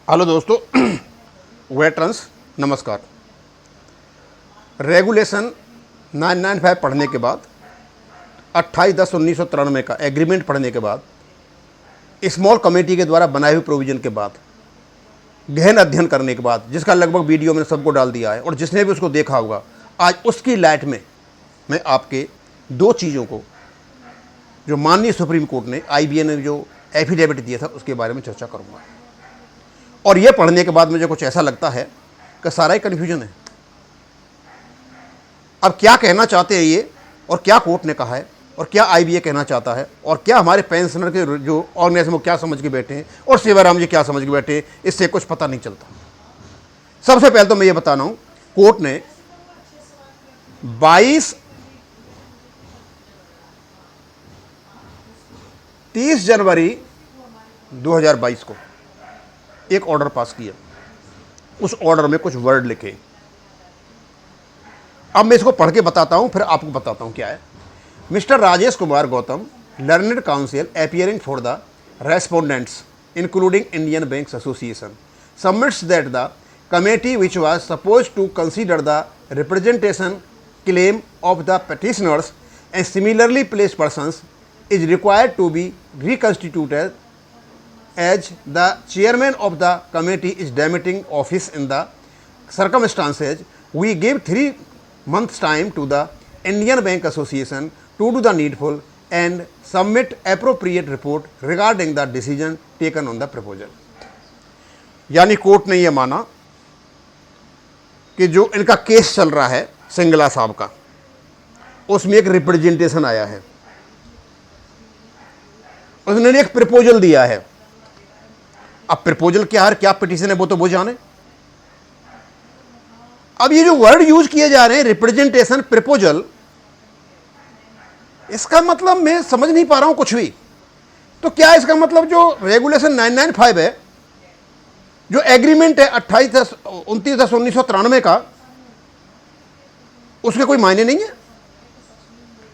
Hello दोस्तों, veterans नमस्कार। Regulation 995 पढ़ने के बाद 28/10/1993 का एग्रीमेंट पढ़ने के बाद स्मॉल कमेटी के द्वारा बनाए हुए प्रोविज़न के बाद गहन अध्ययन करने के बाद, जिसका लगभग वीडियो मैंने सबको डाल दिया है और जिसने भी उसको देखा होगा, आज उसकी लाइट में मैं आपके दो चीज़ों को जो माननीय सुप्रीम कोर्ट ने IBA ने जो एफिडेविट दिया था उसके बारे में चर्चा करूँगा। और ये पढ़ने के बाद मुझे कुछ ऐसा लगता है कि सारा ही कन्फ्यूजन है। अब क्या कहना चाहते हैं ये, और क्या कोर्ट ने कहा है, और क्या IBA कहना चाहता है, और क्या हमारे पेंशनर के जो ऑर्गेनाइजेशन वो क्या समझ के बैठे हैं, और शिवराम जी क्या समझ के बैठे हैं, इससे कुछ पता नहीं चलता। सबसे पहले तो मैं ये बताना हूँ, कोर्ट ने 30 जनवरी 2022 को एक ऑर्डर पास किया। उस ऑर्डर में कुछ वर्ड लिखे। अब मैं इसको पढ़ के बताता हूं, फिर आपको बताता हूं क्या है। Mister Rajesh Kumar Gautam, learned council appearing for the respondents including Indian banks association, submits that the committee which was supposed to consider the representation claim of the petitioners and similarly placed persons is required to be reconstituted as the chairman of the committee is demitting office in the circumstances. We give 3 months time to the Indian Bank Association to do the needful and submit appropriate report regarding the decision taken on the proposal. यानी court ने यह माना कि जो इनका case चल रहा है सिंगला साहब का, उसमें एक रिप्रेजेंटेशन आया है, उसने एक प्रपोजल दिया है। अब प्रपोजल क्या है, क्या पिटीशन है, वो तो वो जाने। अब ये जो वर्ड यूज किए जा रहे हैं, रिप्रेजेंटेशन, प्रपोजल, इसका मतलब मैं समझ नहीं पा रहा हूं कुछ भी। तो क्या इसका मतलब जो रेगुलेशन 995 है, जो एग्रीमेंट है 28/29/1993 का, उसके कोई मायने नहीं है?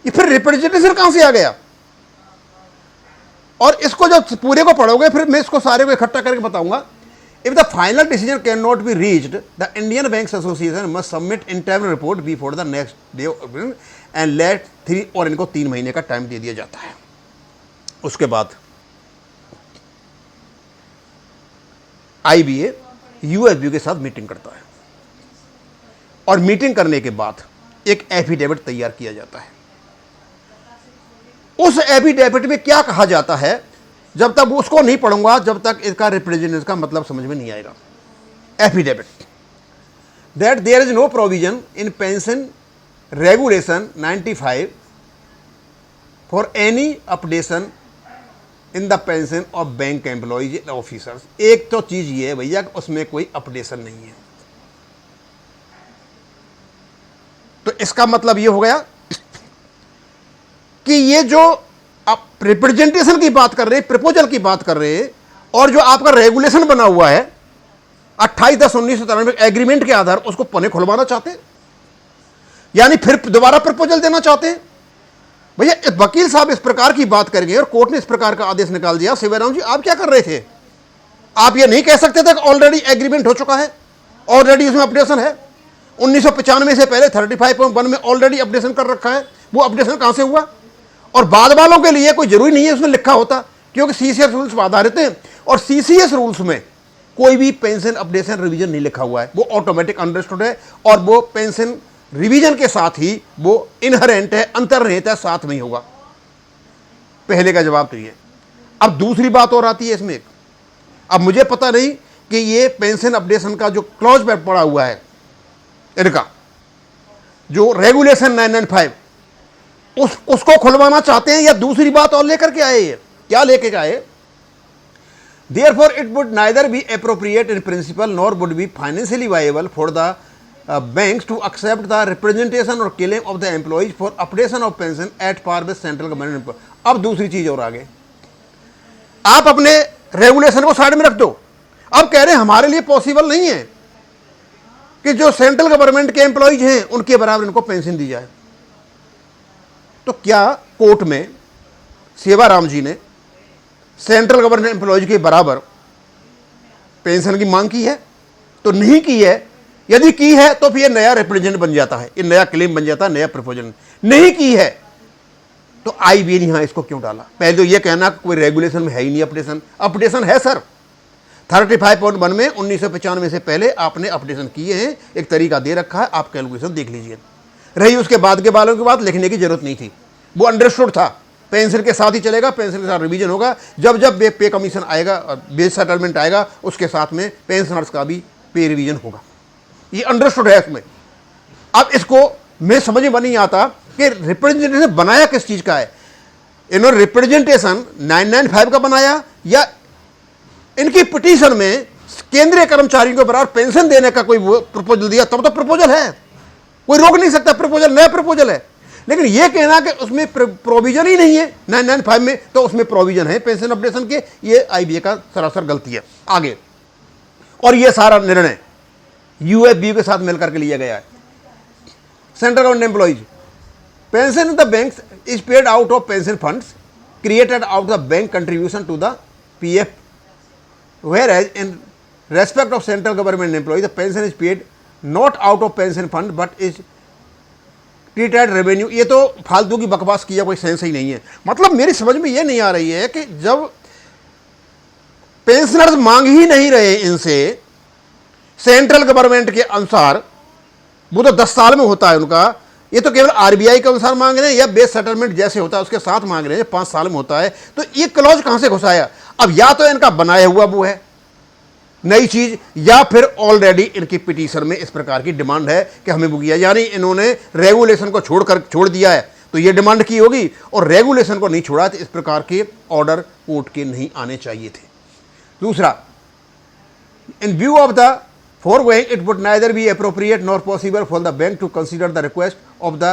ये फिर रिप्रेजेंटेशन कहां से आ गया? और इसको जब पूरे को पढ़ोगे फिर मैं इसको सारे को इकट्ठा करके बताऊंगा। If the final decision can not be reached, the Indian banks association must submit internal report before the next day and let 3, और इनको 3 महीने का टाइम दे दिया जाता है। उसके बाद IBA UFB के साथ मीटिंग करता है और मीटिंग करने के बाद एक एफिडेविट तैयार किया जाता है। उस एफिडेविट में क्या कहा जाता है, जब तक उसको नहीं पढ़ूंगा, जब तक इसका रिप्रेजेंटेशन का मतलब समझ में नहीं आएगा। Affidavit that there is no provision in pension regulation 95 for any updation in the pension of bank employees and officers. एक तो चीज ये है भैया, उसमें कोई अपडेशन नहीं है। तो इसका मतलब ये हो गया कि ये जो आप रिप्रेजेंटेशन की बात कर रहे हैं, प्रपोजल की बात कर रहे हैं, और जो आपका रेगुलेशन बना हुआ है 28/10/1993 एग्रीमेंट के आधार, उसको पन्ने खुलवाना चाहते हैं, यानी फिर दोबारा प्रपोजल देना चाहते हैं। भैया वकील साहब इस प्रकार की बात करेंगे और कोर्ट ने इस प्रकार का आदेश निकाल दिया। शिवराम जी आप क्या कर रहे थे? आप ये नहीं कह सकते थे कि ऑलरेडी एग्रीमेंट हो चुका है, ऑलरेडी इसमें अपडेशन है। 1995 से पहले 35.1 में ऑलरेडी अपडेशन कर रखा है। वो अपडेशन कहां से हुआ? और बाद वालों के लिए कोई जरूरी नहीं है उसमें लिखा होता, क्योंकि CCS रूल्स पर आधारित हैं, और CCS रूल्स में कोई भी पेंशन अपडेशन रिवीजन नहीं लिखा हुआ है। वो ऑटोमेटिक अंडरस्टूड है, और वो पेंशन रिवीजन के साथ ही वो इनहेरेंट है, अंतर्निहित है, साथ में ही होगा। पहले का जवाब तो ये। अब दूसरी बात और आती है इसमें एक। अब मुझे पता नहीं कि ये पेंशन अपडेशन का जो क्लॉज पे पड़ा हुआ है, इनका जो रेगुलेशन 995, उसको खुलवाना चाहते हैं, या दूसरी बात और लेकर के आए। ये क्या लेकर आए? Therefore it would neither be appropriate in principle nor would be financially viable for the banks to accept the representation or claim of the employees for updation of pension at par with central government. अब दूसरी चीज और आगे, आप अपने regulation को side में रख दो। अब कह रहे हैं हमारे लिए पॉसिबल नहीं है कि जो सेंट्रल गवर्नमेंट के एम्प्लॉयज हैं उनके बराबर इनको पेंशन दी जाए। तो क्या कोर्ट में सेवाराम जी ने सेंट्रल गवर्नमेंट एम्प्लॉयज के बराबर पेंशन की मांग की है? तो नहीं की है। यदि की है तो फिर ये नया रिप्रेजेंट बन जाता है, ये नया क्लेम बन जाता है, नया प्रपोजल। नहीं की है तो आईबीए ने यहां इसको क्यों डाला? पहले तो ये कहना कोई रेगुलेशन में है ही नहीं अपडेशन। अपडेशन है सर, 35.1 में 1995 से पहले आपने अपडेशन किए हैं, एक तरीका दे रखा है, आप कैलकुलेशन देख लीजिए। रही उसके बाद के बालों की बात, लिखने की जरूरत नहीं थी, वो अंडरस्टूड था। पेंशन के साथ ही चलेगा, पेंशन के साथ रिवीजन होगा। जब जब पे कमीशन आएगा, बेस सेटलमेंट आएगा, उसके साथ में पेंशनर्स का भी पे रिवीजन होगा। ये अंडरस्टूड है इसमें। अब इसको मैं समझ में नहीं आता कि रिप्रेजेंटेशन बनाया किस चीज का है। इन्होंने रिप्रेजेंटेशन 995 का बनाया या इनकी पिटीशन में केंद्रीय कर्मचारियों को बराबर पेंशन देने का कोई प्रपोजल दिया? तब तो प्रपोजल है, कोई रोक नहीं सकता, प्रपोजल नया प्रपोजल है। लेकिन यह कहना कि उसमें प्रोविजन ही नहीं है 995 में, तो उसमें प्रोविजन है पेंशन अपडेशन के, ये आईबीए का सरासर गलती है। आगे, और यह सारा निर्णय यूएफबीयू के साथ मिलकर के लिया गया है। Central government employees, pension in the banks is paid out of pension funds created out the bank contribution to the PF, whereas in respect of central government employees the pension is paid not out of pension fund but is treated revenue। ये तो फालतू की बकवास किया, कोई sense ही नहीं है। मतलब मेरी समझ में ये नहीं आ रही है कि जब पेंशनर्स मांग ही नहीं रहे इनसे सेंट्रल गवर्नमेंट के अनुसार, वो तो 10 साल में होता है उनका, ये तो केवल आरबीआई के अनुसार मांग रहे हैं या बेस सेटलमेंट जैसे होता है उसके साथ मांग रहे हैं, 5 साल में होता है। तो ये क्लॉज कहां से घुसाया? अब या तो इनका बनाया हुआ वो है नई चीज, या फिर ऑलरेडी इनकी पिटीशन में इस प्रकार की डिमांड है कि हमें वो किया, यानी इन्होंने रेगुलेशन को छोड़ दिया है तो ये डिमांड की होगी, और रेगुलेशन को नहीं छोड़ा तो इस प्रकार के ऑर्डर कोर्ट के नहीं आने चाहिए थे। दूसरा, इन view of the foregoing it would neither be appropriate nor possible for the bank to consider the request of the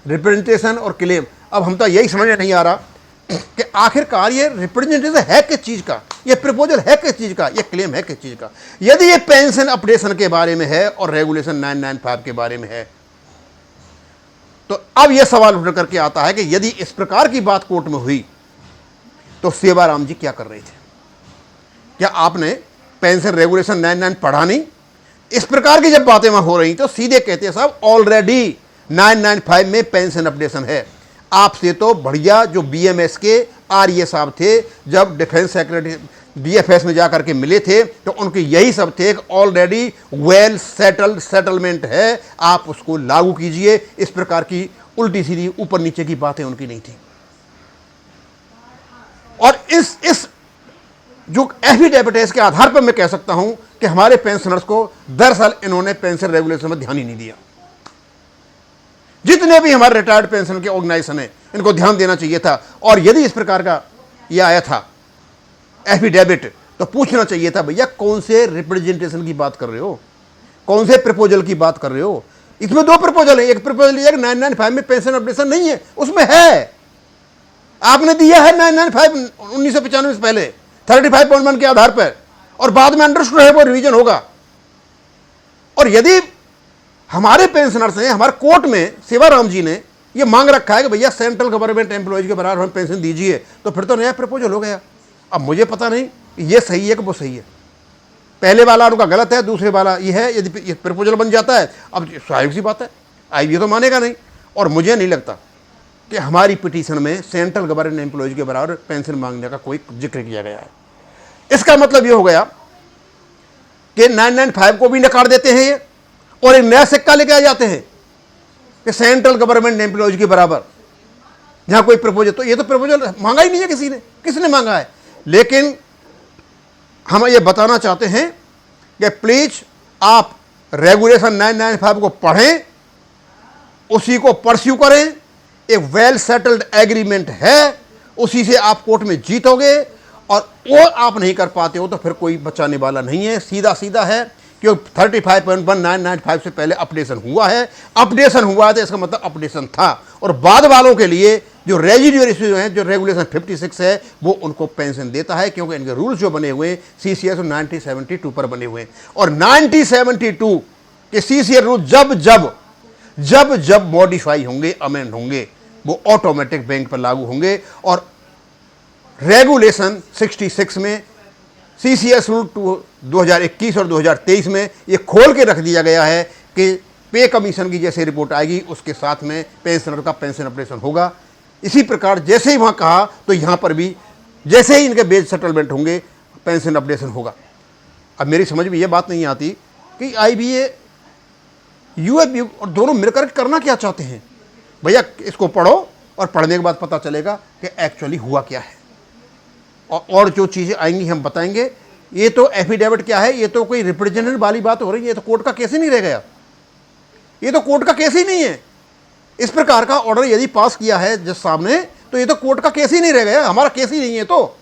representation or claim। अब हम तो यही समझ में नहीं आ रहा कि आखिरकार ये रिप्रेजेंटेशन है किस चीज का, ये प्रपोजल है किस चीज का, ये क्लेम है किस चीज का। यदि ये पेंशन अपडेशन के बारे में है और रेगुलेशन 995 के बारे में है, तो अब यह सवाल उठ करके आता है कि यदि इस प्रकार की बात कोर्ट में हुई तो सेवाराम जी क्या कर रहे थे? क्या आपने पेंशन रेगुलेशन 99 पढ़ा नहीं? इस प्रकार की जब बातें वहां हो रही तो सीधे कहते हैं साहब ऑलरेडी 995 में पेंशन अपडेशन है। आपसे तो बढ़िया जो बीएमएस के आरए साहब थे, जब डिफेंस सेक्रेटरी डीएफएस में जाकर के मिले थे तो उनके यही सब थे, ऑलरेडी वेल सेटल्ड सेटलमेंट है, आप उसको लागू कीजिए। इस प्रकार की उल्टी सीधी ऊपर नीचे की बातें उनकी नहीं थी। और इस जो एफिडेविट है इसके आधार पर मैं कह सकता हूं कि हमारे पेंशनर्स को दरअसल इन्होंने पेंशन रेगुलेशन में ध्यान ही नहीं दिया। जितने भी हमारे रिटायर्ड पेंशन के ऑर्गेनाइजेशन है इनको ध्यान देना चाहिए था, और यदि इस प्रकार का ये आया था एफिडेविट तो पूछना चाहिए था, भैया कौन से रिप्रेजेंटेशन की बात कर रहे हो, कौन से प्रपोजल की बात कर रहे हो? इसमें 2 प्रपोजल है। एक प्रपोजल यह 995 में पेंशन अपडेशन नहीं है, उसमें है, आपने दिया है 995 1995 से पहले 35.1 के आधार पर, और बाद में अंडरस्टूड है वो रिवीजन होगा। और यदि हमारे पेंशनर्स ने, हमारे कोर्ट में सेवाराम जी ने ये मांग रखा है कि भैया सेंट्रल गवर्नमेंट एम्प्लॉयज के बराबर हम पेंशन दीजिए, तो फिर तो नया प्रपोजल हो गया। अब मुझे पता नहीं ये सही है कि वो सही है, पहले वाला उनका गलत है, दूसरे वाला ये है। यदि ये प्रपोजल बन जाता है, अब स्वाभाविक सी बात है आईबीए तो मानेगा नहीं, और मुझे नहीं लगता कि हमारी पिटीशन में सेंट्रल गवर्नमेंट एम्प्लॉयज के बराबर पेंशन मांगने का कोई जिक्र किया गया है। इसका मतलब ये हो गया कि 995 को भी नकार देते हैं ये, और एक नया सिक्का लेके आ जाते हैं कि सेंट्रल गवर्नमेंट एम्प्लॉयज के बराबर, जहां कोई प्रपोजल, तो ये तो प्रपोजल मांगा ही नहीं है किसी ने, किसने मांगा है? लेकिन हम ये बताना चाहते हैं कि प्लीज आप रेगुलेशन 995 को पढ़ें, उसी को परस्यू करें। एक वेल सेटल्ड एग्रीमेंट है, उसी से आप कोर्ट में जीतोगे, और वो आप नहीं कर पाते हो तो फिर कोई बचाने वाला नहीं है। सीधा सीधा है, क्योंकि 35.1995 से पहले अपडेशन हुआ है, अपडेशन हुआ है तो इसका मतलब अपडेशन था। और बाद वालों के लिए जो रेजिडुअल इश्यूज हैं, जो रेगुलेशन 56 है, वो उनको पेंशन देता है, क्योंकि इनके रूल्स जो बने हुए हैं सीसीएस 1972 पर बने हुए हैं। और 1972 के सीसीएस रूल जब जब मॉडिफाई होंगे, अमेंड होंगे, वो ऑटोमेटिक बैंक पर लागू होंगे। और रेगुलेशन 66 में CCS रूल 2021 और 2023 में ये खोल के रख दिया गया है कि पे कमीशन की जैसे रिपोर्ट आएगी उसके साथ में पेंशनर का पेंशन अपडेशन होगा। इसी प्रकार जैसे ही वहाँ कहा तो यहाँ पर भी जैसे ही इनके बेज सेटलमेंट होंगे पेंशन अपडेशन होगा। अब मेरी समझ में ये बात नहीं आती कि IBA UAB और दोनों मिलकर करना क्या चाहते हैं। भैया इसको पढ़ो और पढ़ने के बाद पता चलेगा कि एक्चुअली हुआ क्या है, और जो चीज़ें आएंगी हम बताएंगे। ये तो एफिडेविट क्या है, ये तो कोई रिप्रेजेंटेटिव वाली बात हो रही है, ये तो कोर्ट का केस ही नहीं रह गया, ये तो कोर्ट का केस ही नहीं है। इस प्रकार का ऑर्डर यदि पास किया है जज साहब ने तो ये तो कोर्ट का केस ही नहीं रह गया, हमारा केस ही नहीं है। तो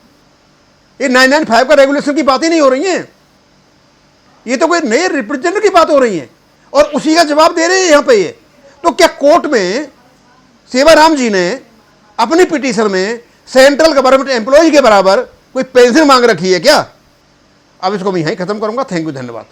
ये 995 का रेगुलेशन की बात ही नहीं हो रही है, ये तो कोई नए रिप्रेजेंटेटिव की बात हो रही है और उसी का जवाब दे रहे हैं यहाँ पे। ये तो क्या कोर्ट में सेवाराम जी ने अपनी पिटीशन में सेंट्रल गवर्नमेंट एम्प्लॉय के बराबर कोई पेंशन मांग रखी है क्या? अब इसको मैं यहीं खत्म करूंगा। थैंक यू, धन्यवाद।